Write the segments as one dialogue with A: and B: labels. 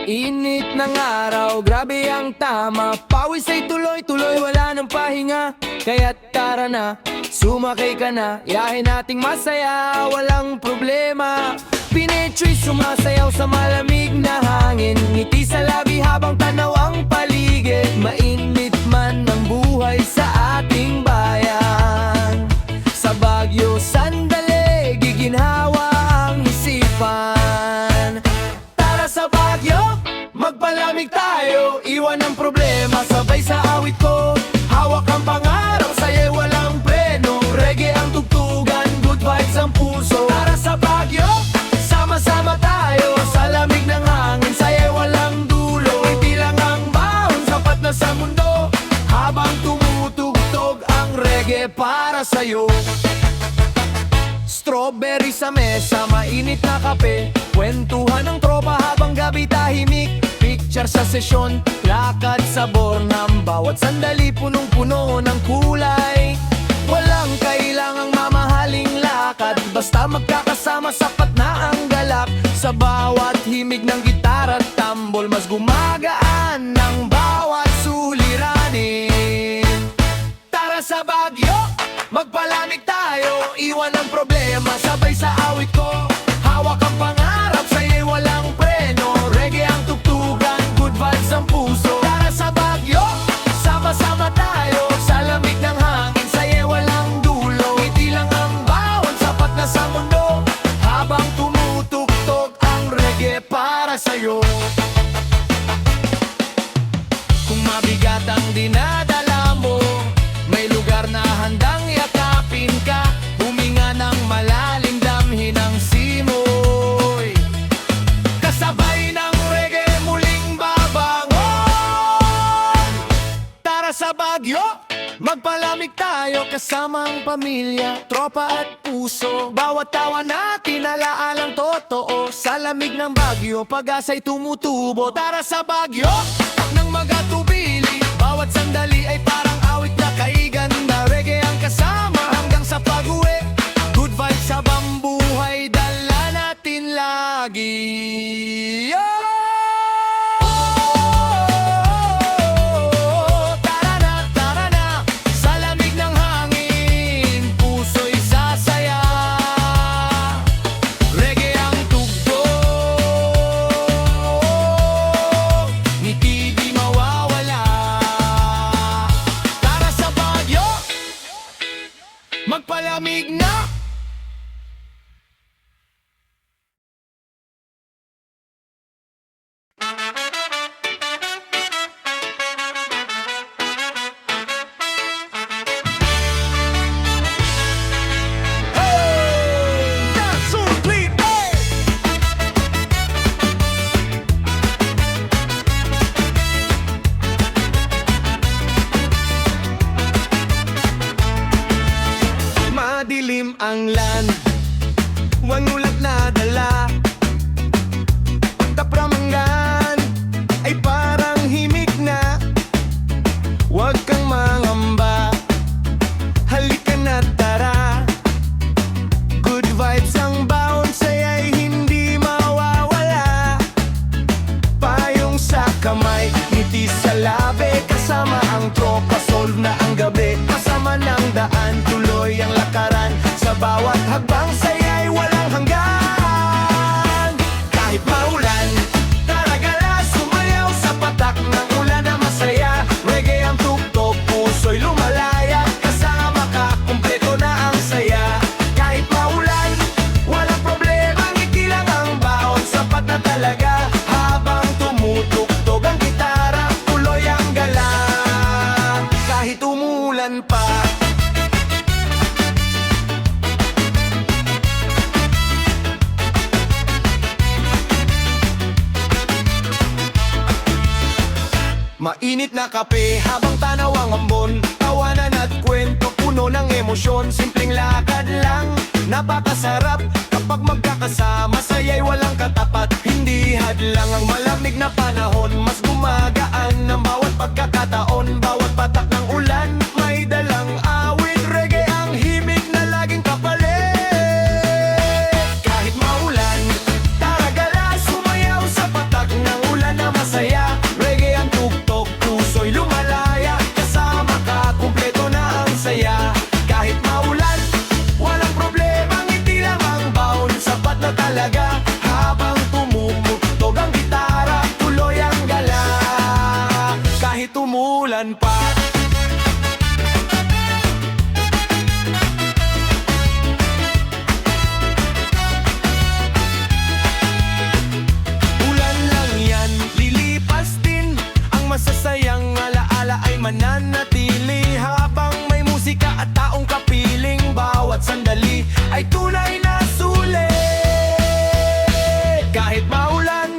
A: Init ng araw, grabe ang tama. Pawis ay tuloy-tuloy, wala nang pahinga. Kaya't tara na, sumakay ka na. Yahin nating masaya, walang problema. Pinetro'y sumasayaw sa malamig na hangin. Ngiti sa labi habang tanaw ang paligid. Mainit man ang buhay sa ating bayan. Sa Baguio, sandali, giginhawa ang isipan. Tara sa Baguio, magpalamig tayo. Iwan ang problema, sabay sa awit ko. Hawak ang pangarap, sa'yo'y walang preno. Reggae ang tugtugan, good vibes ang puso. Tara sa Baguio, sama-sama tayo. Sa lamig ng hangin, sa'yo'y walang dulo. Hindi lang ang baon, sapat na sa mundo. Habang tumutugtog ang reggae para sa'yo. Strawberry sa mesa, mainit na kape. Kwentuhan ng tropa habang gabi tahimik. Picture sa sesyon, lakad sabor ng bawat sandali. Punong-puno ng kulay. Walang kailangang mamahaling lakad. Basta magkakasama, sapat na ang galak. Sa bawat himig ng gitara at tambol, mas gumagaan ng bawat suliranin. Tara sa Baguio, magpalamig tayo. Iwan ang problema, sabay sa awit ko. Hawak ang pangarap, sa'yo'y walang preno. Reggae ang tugtugan, good vibes ang puso. Tara sa Baguio, sama-sama tayo. Sa lamig ng hangin, sa'yo'y walang dulo. Ngiti lang ang bawat sapat na sa mundo. Habang tumutugtog ang reggae para sa'yo. Kung mabigat ang dinadala mo, may lugar na handang yakapin ka. Huminga ng malalim, damhin ang simoy. Kasabay ng reggae muling babangon. Tara sa Baguio, magpalamig tayo. Kasama ang pamilya, tropa at puso. Bawat tawa natin, alaalang totoo. Sa lamig ng Baguio, pag-asa'y tumutubo. Tara sa Baguio, nang magatubili. Bawat sandali ay parang awit na kaiganda. Reggae ang kasama hanggang sa pag-uwi. Good vibes sa bambuhay, dala natin lagi. Tara na, sa lamig ng hangin, puso'y sasaya. Reggae ang tugtog, ngiti di mawawala. Tara sa Baguio, magpalamig na. Madilim ang land, huwag ulap na dala. Tapramangan ay parang himig na. Huwag kang mangamba, halika na tara. Good vibes ang baon, saya'y hindi mawawala. Payong sa kamay, ngiti sa labi. Kasama ang tropa, solve na ang gabi. Kasama ng daan, tuloy ang lakaran. Sa bawat hagbang, saya'y walang hanggan. Kahit maulan, tara gala, sumayaw sa patak ng ulan na masaya. Reggae ang tugtog, puso'y lumalaya. Kasama ka, kumpleto na ang saya. Kahit maulan, walang problema. Ngiti lang ang baon, sapat na talaga. Habang tumutugtog ang gitara, tuloy ang gala. Kahit umulan pa. Mainit na kape habang tanaw ang ambon. Tawanan at kwento, puno ng emosyon. Simpleng lakad lang, napakasarap. Kapag magkakasama, saya'y walang katapat. Hindi hadlang ang malamig na panahon. Mas gumagaan ng bawat pagkakataon. Bawat patak ng ulan, may dalang awit. Reggae ang himig na laging kapalit. Kahit maulan, tara gala, sumayaw sa patak ng ulan na maulan pa. Ulan lang yan, lilipas din. Ang masasayang alaala ay mananatili habang may musika at taong kapiling. Bawat sandali ay tunay na sulit. Kahit maulan,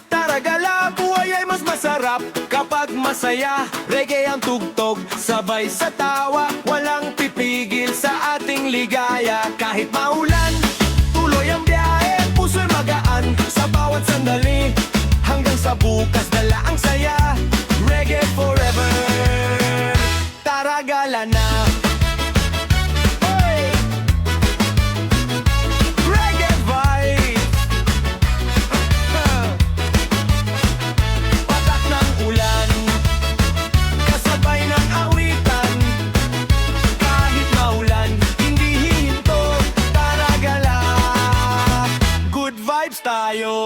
A: tara gala, buhay ay mas masarap kapag masaya. Reggae ang tugtog, sabay sa tawa, walang pipigil sa ating ligaya. Kahit maulan, tuloy ang biyahe, puso'y magaan sa bawat sandali. Hanggang sa bukas, dala ang saya. Reggae forever, tara gala na. Hey! Reggae vibe. Patak ng ulan, kasabay ng awitan. Kahit maulan, hindi hihinto, tara gala. Good vibes tayo.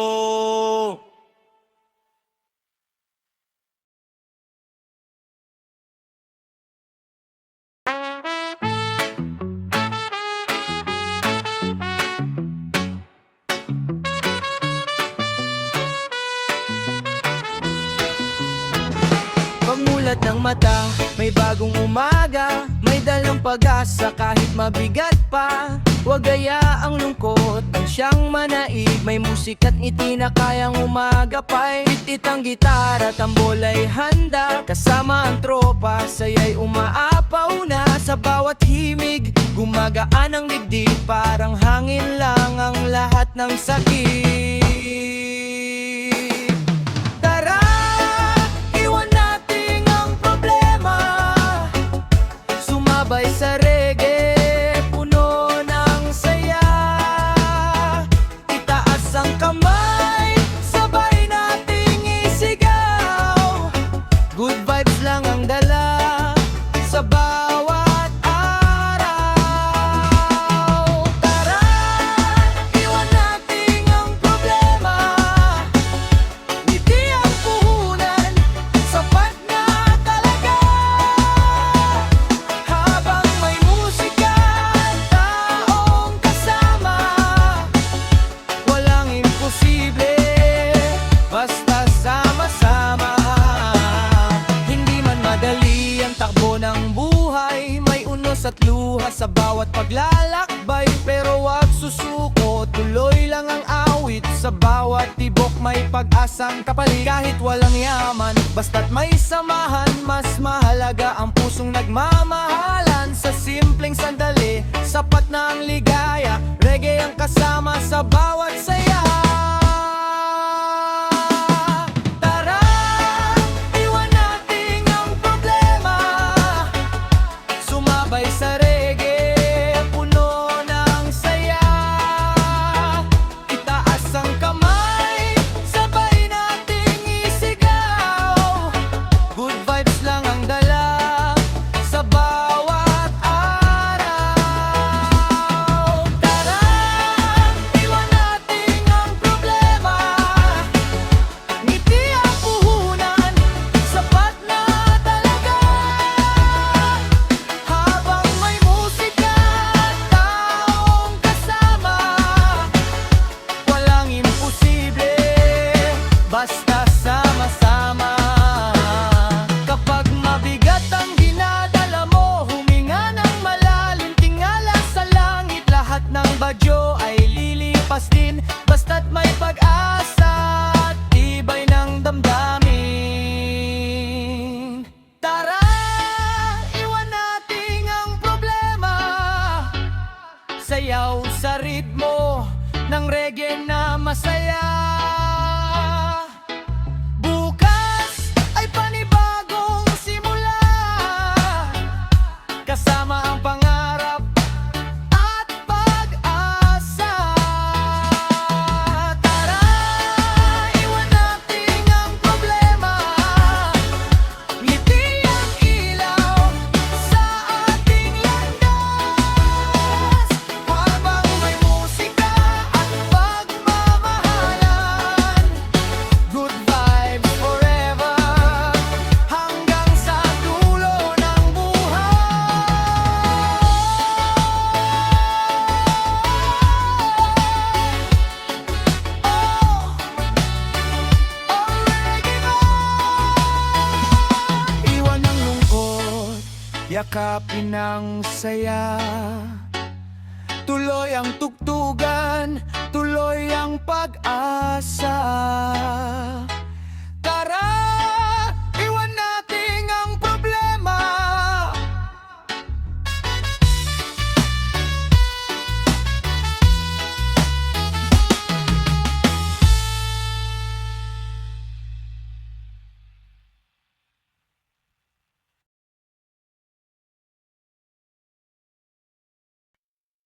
A: Pagmulat ng mata, may bagong umaga. May dalang pag-asa kahit mabigat pa. Huwag ang lungkot ang siyang manaig. May musika't ngiti na kayang umagapay. Bitit ang gitara, tambol ay handa. Kasama ang tropa, saya'y umaapaw na. Sa bawat himig, gumagaan ang dibdib. Parang hangin lang ang lahat ng sakit. Sabay sa reggae, puno ng saya. Itaas ang kamay, sabay nating isigaw. Good vibes lang ang dala sa bawat araw. Tara, iwan natin ang problema. Ngiti ang puhunan, sapat na talaga. Basta sama-sama. Hindi man madali ang takbo ng buhay. May unos at luha sa bawat paglalakbay. Pero wag susuko, tuloy lang ang awit. Sa bawat tibok may pag-asang kapalit. Kahit walang yaman, basta't may samahan. Mas mahalaga ang pusong nagmamahalan. Sa simpleng sandali, sapat na ang ligaya. Reggae ang kasama sa bawat saya. Sa reggae, puno ng saya. Itaas ang kamay, sabay nating isigaw. Good vibes lang ang dala sa bawat araw. Tara, iwan natin ang problema. Ngiti ang puhunan, sapat na talaga. Basta sama-sama. Kapag mabigat ang dinadala mo, huminga ng malalim, tingala sa langit. Lahat ng badyo ay lilipas din, basta't may pag-asa at tibay ng damdamin. Tara, iwan natin ang problema. Sayaw sa ritmo ng reggae na masaya. Kasama ang pangarap at pag-asa. Tara, iwan natin ang problema. Ngiti ang ilaw sa ating landas. Habang yakapin ang saya. Tuloy ang tugtugan, tuloy ang pag-asa. Tara, iwan natin ang problema.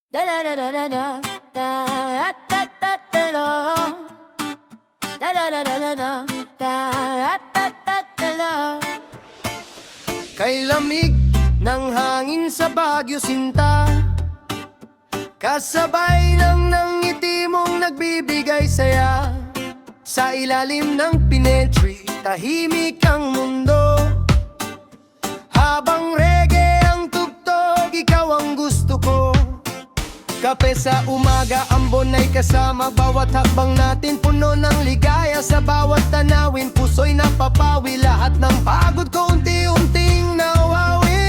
B: Da da da da da da da da da da da da da da da da da da da da.
A: Kay lamig ng hangin sa Baguio Sinta, kasabay ng ngiti mong nagbibigay saya. Sa ilalim ng Pinetree, tahimik ang mundo. Habang reggae ang tugtog, ikaw ang gusto ko. Kape sa umaga, ambon ay kasama. Bawat hakbang natin puno ng ligaya. Sa bawat tanawin, puso'y napapawi. Lahat ng pagod ko unti-unting nawawi.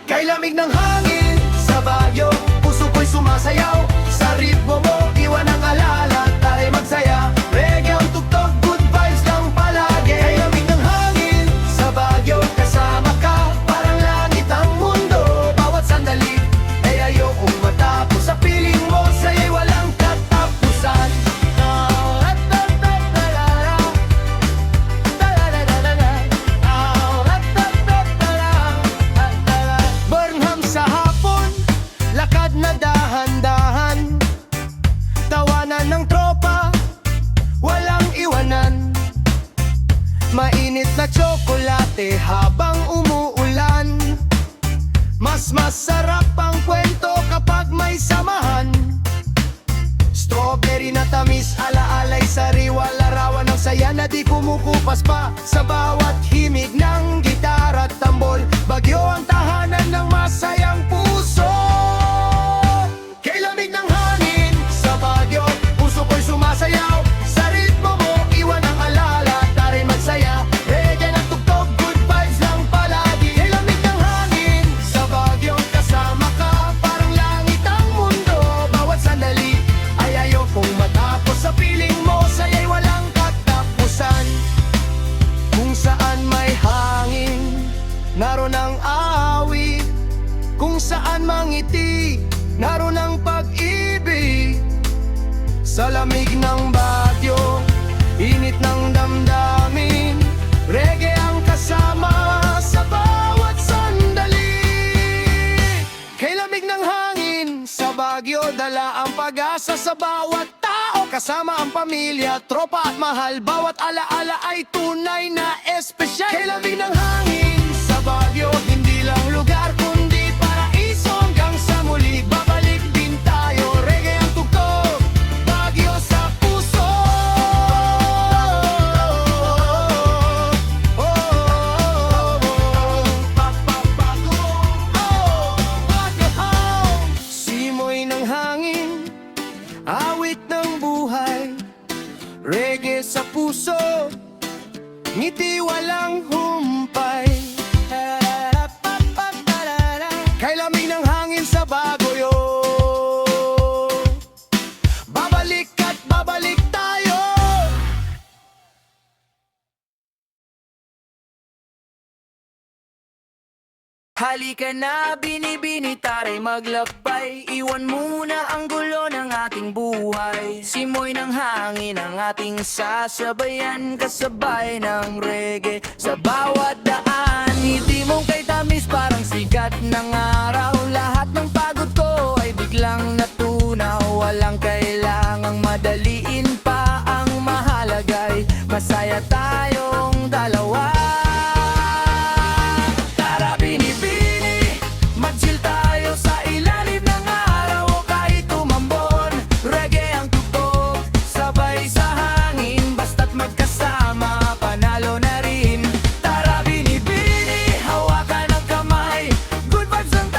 A: Kay lamig ng hangin sa Baguio, puso ko'y sumasayaw. Sa ritmo mo, iwan ang alala, tayo magsaya. Reggae ang tugtog, good vibes lang palagi. Kay lamig ng hangin sa Baguio, kasama ka, parang langit ang mundo. Bawat sandali ay ayokong matapos. Sa piling mo, sa'yo'y walang katapusan. Burnham sa hapon, lakad na dahan-dahan. Tawanan ng tropa, walang iwanan. Mainit na tsokolate habang umuulan. Mas masarap ang kwento kapag may samahan. Strawberry na tamis, alaalay sariwa. Larawan ng saya na di kumukupas pa. Sa bawat himig ng gitara at tambol, Baguio ang tahanan ng masayang puso. Kay lamig ng hangin sa Baguio, puso ko'y sumasayaw. Sa ritmo mo, iwan ang alala, taray magsaya. Reggae ng tugtog, good vibes lang palagi. Kay lamig ng hangin sa Baguio, kasama ka, parang langit ang mundo. Bawat sandali ay ayokong matapos. Sa piling mo, sa'yo'y walang katapusan. Kung saan may hangin, naroon ang awit. Kung saan mangiti, naroon ang pag-ibig. Sa lamig ng Baguio, init ng damdamin. Reggae ang kasama sa bawat sandali. Kay lamig ng hangin sa Baguio, dala ang pag-asa sa bawat tao. Kasama ang pamilya, tropa at mahal. Bawat alaala ay tunay na espesyal. Kay lamig ng hangin sa Baguio, hindi lang lugar kundi paraiso. Hanggang sa muli, babalik din tayo. Reggae ang tugtog, Baguio sa puso. Simoy ng hangin, awit ng buhay. Reggae sa puso, ngiti walang humpay. Kay lamig ng hangin sa Baguio, babalik at babalik tayo. Halika na, binibini, taray maglakbay. Iwan muna ang gulo ng ating buhay. Simoy ng hangin ang ating sasabayan. Kasabay ng reggae sa bawat daan. Ngiti mong kay tamis, parang sikat ng araw. Lahat ng pagod ko ay biglang natunaw. Walang kailangang madaliin pa, ang mahalagay masaya tayong dalawa. Tara binibini, mag-chill tayo sa ilalim ng araw. O kahit tumambon, reggae ang tugtog, sabay sa hangin. Basta't magkasama, panalo na rin. Tara binibini, hawakan ang kamay. Good vibes ang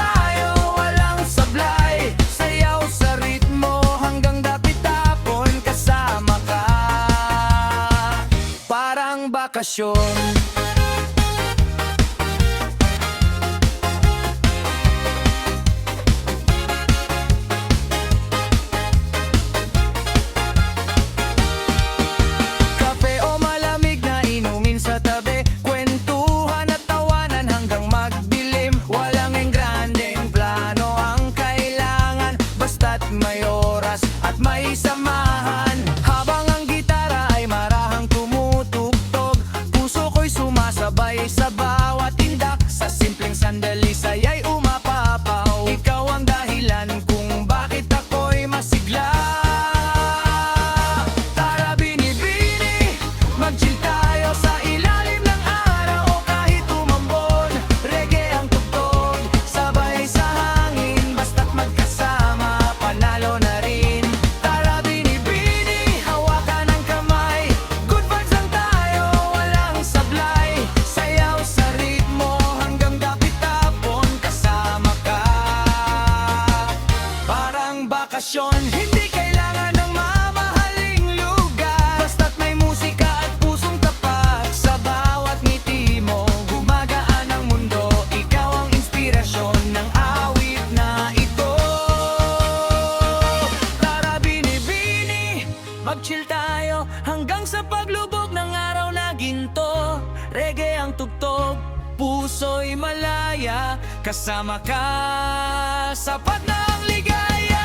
A: puso'y malaya. Kasama ka, sapat na ang ligaya.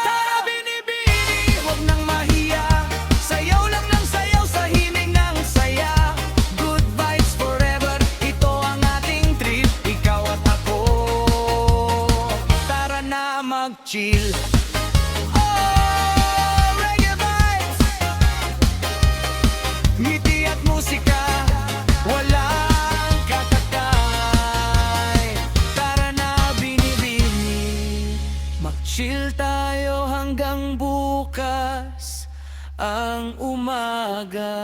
A: Tara binibini, huwag nang mahiya. Sayaw lang ng sayaw sa himig ng saya. Good vibes forever, ito ang ating trip. Ikaw at ako, tara na mag-chill. Oh, reggae vibes, ngiti at musika, walang katatay. Tara na binibini, mag-chill tayo hanggang bukas ang umaga.